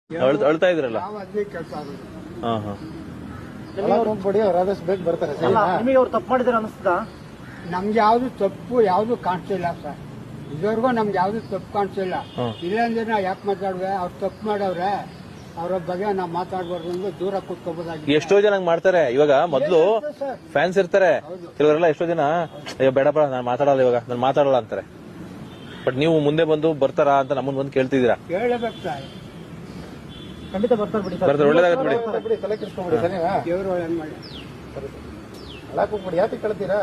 ಅಳ್ತಾ ಇದ್ರಲ್ಲ. ಹಾ ಹಾ ಹೋಗ್ಬೇಡಿ, ಅವ್ರು ಆದಷ್ಟು ಬೇಗ ಬರ್ತಾರೆ. ನಿಮಗೆ ಅವ್ರು ತಪ್ಪು ಮಾಡಿದಾರೆ ಅನಿಸ್ತದ? ನಮ್ಗೆ ಯಾವ್ದು ತಪ್ಪು ಯಾವ್ದು ಕಾಣಿಸ್ತಿಲ್ಲ ಸರ್. ಇದುವರೆಗೂ ನಮ್ಗೆ ಯಾವ್ದು ತಪ್ಪು ಕಾಣಿಸ್ತಿಲ್ಲ. ಇಲ್ಲಾಂದ್ರೆ ನಾ ಯಾಕೆ ಮಾತಾಡುವೆ? ಅವ್ರು ತಪ್ಪು ಮಾಡವ್ರೆ, ಅವ್ರ ಬಗ್ಗೆ ನಾವು ಮಾತಾಡ್ಬಾರ್ದು ಅಂದ್ರೆ ದೂರ ಕೂತ್ಕೋಬೋದಾಗಿ. ಎಷ್ಟೋ ಜನ ಹಂಗ್ ಮಾಡ್ತಾರೆ. ಇವಾಗ ಮೊದ್ಲು ಫ್ಯಾನ್ಸ್ ಇರ್ತಾರೆ, ಕೆಲವರೆಲ್ಲ ಎಷ್ಟೋ ಜನ ಅಯ್ಯೋ ಬೇಡಪ್ಪ ನಾನು ಮಾತಾಡಲ್ಲ, ಇವಾಗ ನಾನು ಮಾತಾಡಲ್ಲ ಅಂತಾರೆ. ಬಟ್ ನೀವು ಮುಂದೆ ಬಂದು ಬರ್ತಾರಾ ಅಂತ ನಮ್ಮನ್ನ ಬಂದು ಕೇಳ್ತಿದ್ದೀರಾ. ಕೇಳಬೇಕು ಸರ್, ಖಂಡಿತ ಬರ್ತಾರೆ ಬಿಡಿ. ಬರ್ತಾರೆ, ಒಳ್ಳೇದಾಗತ್ತೆ ಬಿಡಿ. ತಲೆ ಕೆಡಿಸ್ಕೊಂಡ್ಬಿಡಿ. ದೇವ್ರು ಒಳ್ಳೆ ಮಾಡಿ ಅಳಕ್ ಹೋಗ್ಬಿಡಿ. ಯಾಕೆ ಕೇಳ್ತೀರಾ?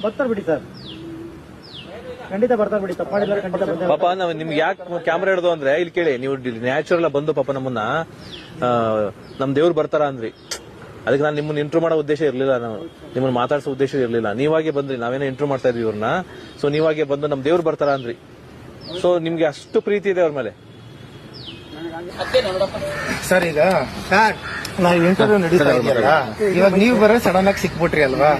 ಬರ್ತಾರೆ ಬಿಡಿ ಸರ್, ಖಂಡಿತ ಬರ್ತಾರೆ ಬಿಡಿ. ತಪ್ಪು ಮಾಡಿದ್ರೆ ಖಂಡಿತ ಬರ್ತಾರೆ. ಪಾಪ ನಾವ್ ನಿಮ್ಗೆ ಯಾಕೆ ಕ್ಯಾಮ್ರಾ ಹಿಡ್ದು ಅಂದ್ರೆ ಇಲ್ಲಿ ಕೇಳಿ, ನೀವು ನ್ಯಾಚುರಲ್ ಬಂದು ಪಾಪ ನಮ್ಮನ್ನ ನಮ್ ದೇವ್ರು ಬರ್ತಾರ ಅಂದ್ರಿ. ಅದಕ್ಕೆ ನಾನು ನಿಮ್ಮನ್ನ ಇಂಟ್ರೂ ಮಾಡೋ ಉದ್ದೇಶ ಇರ್ಲಿಲ್ಲ, ನಾವು ನಿಮ್ಮನ್ನ ಮಾತಾಡ್ಸೋ ಉದ್ದೇಶ ಇರ್ಲಿಲ್ಲ. ನೀವಾಗೆ ಬಂದ್ರಿ, ನಾವೇನೋ ಇಂಟ್ರೂ ಮಾಡ್ತಾ ಇದ್ವಿ ಇವ್ರನ್ನ. ಸೊ ನೀವಾಗೆ ಬಂದು ನಮ್ ದೇವ್ರು ಬರ್ತಾರ ಅಂದ್ರಿ. ಸೊ ನಿಮ್ಗೆ ಅಷ್ಟು ಪ್ರೀತಿ ಇದೆ ಅವ್ರ ಮೇಲೆ. ಸರ್ ಈಗ ಸರ್ ನಾವು ಇಂಟರ್ವ್ಯೂ ನಡೀತಾ ಇದೆಯಲ್ಲ, ಇವಾಗ ನೀವು ಬರೋ ಸಡನ್ ಆಗಿ ಸಿಕ್ಬಿಟ್ರಿ ಅಲ್ವಾ?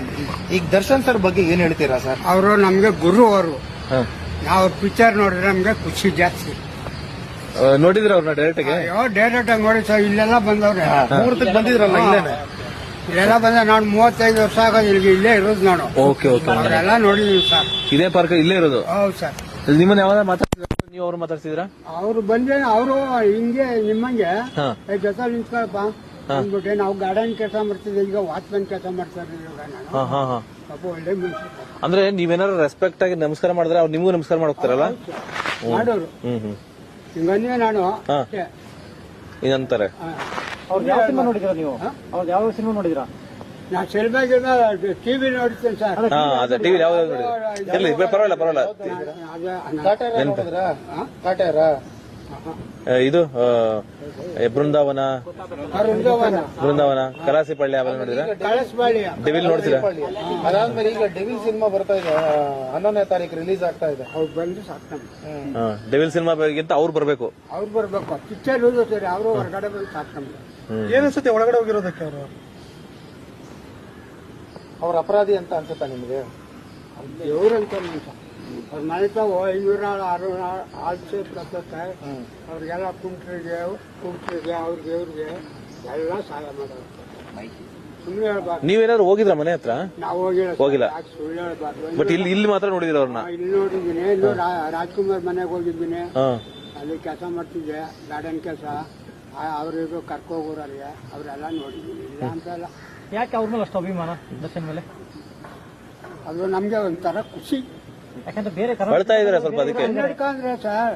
ಈಗ ದರ್ಶನ್ ಸರ್ ಬಗ್ಗೆ ಏನ್ ಹೇಳ್ತೀರಾ ಸರ್? ಅವರು ನಮ್ಗೆ ಗುರು. ಅವರು ನಾವು ಪಿಕ್ಚರ್ ನೋಡಿದ್ರೆ ನಮ್ಗೆ ಖುಷಿ ಜಾಸ್ತಿ. ನೋಡಿದ್ರ ಅವ್ರನ್ನ ಡೈರೆಕ್ಟ್ ಗೆ? ಡೈರೆಕ್ಟ್ ಆಗಿ ನೋಡಿ ಸರ್. ಇಲ್ಲೆಲ್ಲ ಬಂದವ್ರೆ, ಮುಹೂರ್ತಕ್ಕೆ ಬಂದಿದ್ರಲ್ಲ, ಇಲ್ಲೆಲ್ಲ ಬಂದ. ನಾನು 35 ವರ್ಷ ಆಗೋದು ಇಲ್ಲೇ ಇರೋದು ನಾನು. Okay okay. ಅವರೆಲ್ಲ ನೋಡಿದೀವಿ ಸರ್. ಇದೇ ಪಾರ್ಕ್ ಇಲ್ಲೇ ಇರೋದು? ಹೌದು ಸರ್. ನಿಮ್ಮನ್ನ ಯಾವಾಗ ಮಾತಾಡ್ತಿದ್ರ? ನೀವು ಅವ್ರು ಮಾತಾಡ್ತಿದ್ರ? ಅವ್ರು ಬಂದ್ರೆ ಅವರು ಹಿಂಗೆ ನಿಮ್ಮಂಗೆ ಜೊತೆ ನಿಂತ್ಕೊಳಪ್ಪ ಅಂದ್ಬಿಟ್ಟೆ. ನಾವು ಗಾರ್ಡನ್ ಕೆಲಸ ಮಾಡ್ತಿದ್ದೆ, ಈಗ ವಾಚ್ಮನ್ ಕೆಲಸ ಮಾಡ್ತಾ ಇದ್ದೀವಿ ನಾನು. ಪಾಪ ಒಳ್ಳೆ ಮನುಷ್ಯ. ಅಂದ್ರೆ ನೀವೇನಾದ್ರು ರೆಸ್ಪೆಕ್ಟ್ ಆಗಿ ನಮಸ್ಕಾರ ಮಾಡಿದ್ರೆ ಅವ್ರು ನಿಮಗೂ ನಮಸ್ಕಾರ ಮಾಡೋಗ್ತಾರಲ್ಲ ಮಾಡೋರು. ಹಿಂಗಂದ್ರೆ ನಾನು ಏನಂತಾರೆ? ಅವ್ರು ಯಾವ ಸಿನಿಮಾ ನೋಡಿದಿರಾ ನೀವು? ಅವ್ರು ಯಾವ ಸಿನಿಮಾ ನೋಡಿದಿರಾ? ನಾನು ಸೆಲ್ಬಾಗಿ ಟಿವಿ ನೋಡ್ತೇನೆ ಸರ್. ಅದೇ ಟಿವಿ ಯಾವ ಇರ್ಲಿ, ಪರವಾಗಿಲ್ಲ ಪರವಾಗಿಲ್ಲ. ಇದು ಬೃಂದಾವನ, ಕಲಾಸಿಪಳ್ಳಿ ಅವೆಲ್ಲ ನೋಡಿದ್ರೆ? ಡೆವಿಲ್ ನೋಡ್ತೀರಾ? ಅದಾದ್ಮೇಲೆ ಈಗ ಡೆವಿಲ್ ಸಿನಿಮಾ ಬರ್ತಾ ಇದೆ, 11ನೇ ತಾರೀಕು ರಿಲೀಸ್ ಆಗ್ತಾ ಇದೆ. ಅವ್ರು ಬಂದು ಸಾಕ್ತಾರೆ. ಡೆವಿಲ್ ಸಿನಿಮಾಗಿಂತ ಅವ್ರು ಬರ್ಬೇಕು. ಅವ್ರು ಬರ್ಬೇಕು. ಪಿಕ್ಚರ್ ಸರಿ, ಅವರು ಹೊರಗಡೆ ಬಂದು ಸಾಕ್ತಾರೆ. ಏನನ್ಸುತ್ತೆ ಒಳಗಡೆ ಹೋಗಿರೋದಕ್ಕೆ? ಅವರು ಅವ್ರ ಅಪರಾಧಿ ಅಂತ ಅನ್ಸುತ್ತಾ ನಿಮ್ಗೆ? ದೇವ್ರಂತ ಅವ್ರ ಮನೆತಾವು 500 600 ಆಲ್ಸೆ ಬರ್ತತೆ. ಅವ್ರಿಗೆಲ್ಲ ಕುಂಟ್ರಿಗೆ ಅವ್ರಿಗೆ ಎಲ್ಲ ಸಹಾಯ ಮಾಡೋರು. ಸುಮ್ಮನೆ ಹೇಳ್ಬಾರ್ದು. ನೀವೇನಾದ್ರು ಹೋಗಿದ್ರ ಮನೆ ಹತ್ರ? ನಾವು ಹೋಗಿಲ್ಲ. ಸುಳ್ಳು ಹೇಳ್ಬಾರ್ದು. ಬಟ್ ಇಲ್ಲಿ ಮಾತ್ರ ನೋಡಿದ್ರ ಅವ್ರನ್ನ? ಇಲ್ಲಿ ನೋಡಿದ್ದೀನಿ. ಇನ್ನು ರಾಜ್ಕುಮಾರ್ ಮನೆಗೆ ಹೋಗಿದ್ದೀನಿ. ಅಲ್ಲಿ ಕೆಲಸ ಮಾಡ್ತಿದ್ದೆ, ಗಾರ್ಡನ್ ಕೆಲಸ. ಅವ್ರಿಗೂ ಕರ್ಕೋಗೋರಿಗೆ ಅವರೆಲ್ಲ ನೋಡಿದ್ದೀನಿ. ಇಲ್ಲ ಅಂತ ಅಲ್ಲ. ಯಾಕೆ ಅವ್ರ ಮೇಲೆ ಅಷ್ಟು ಅಭಿಮಾನ ದರ್ಶನ್ ಮೇಲೆ? ಅದು ನಮ್ಗೆ ಒಂಥರ ಖುಷಿ. ಯಾಕಂದ್ರೆ ಬೇರೆ ಬರ್ತಾ ಇದ್ರೆ ಸ್ವಲ್ಪ ಅದಕ್ಕೆ ಕನ್ನಡಕ ಅಂದ್ರೆ ಸರ್.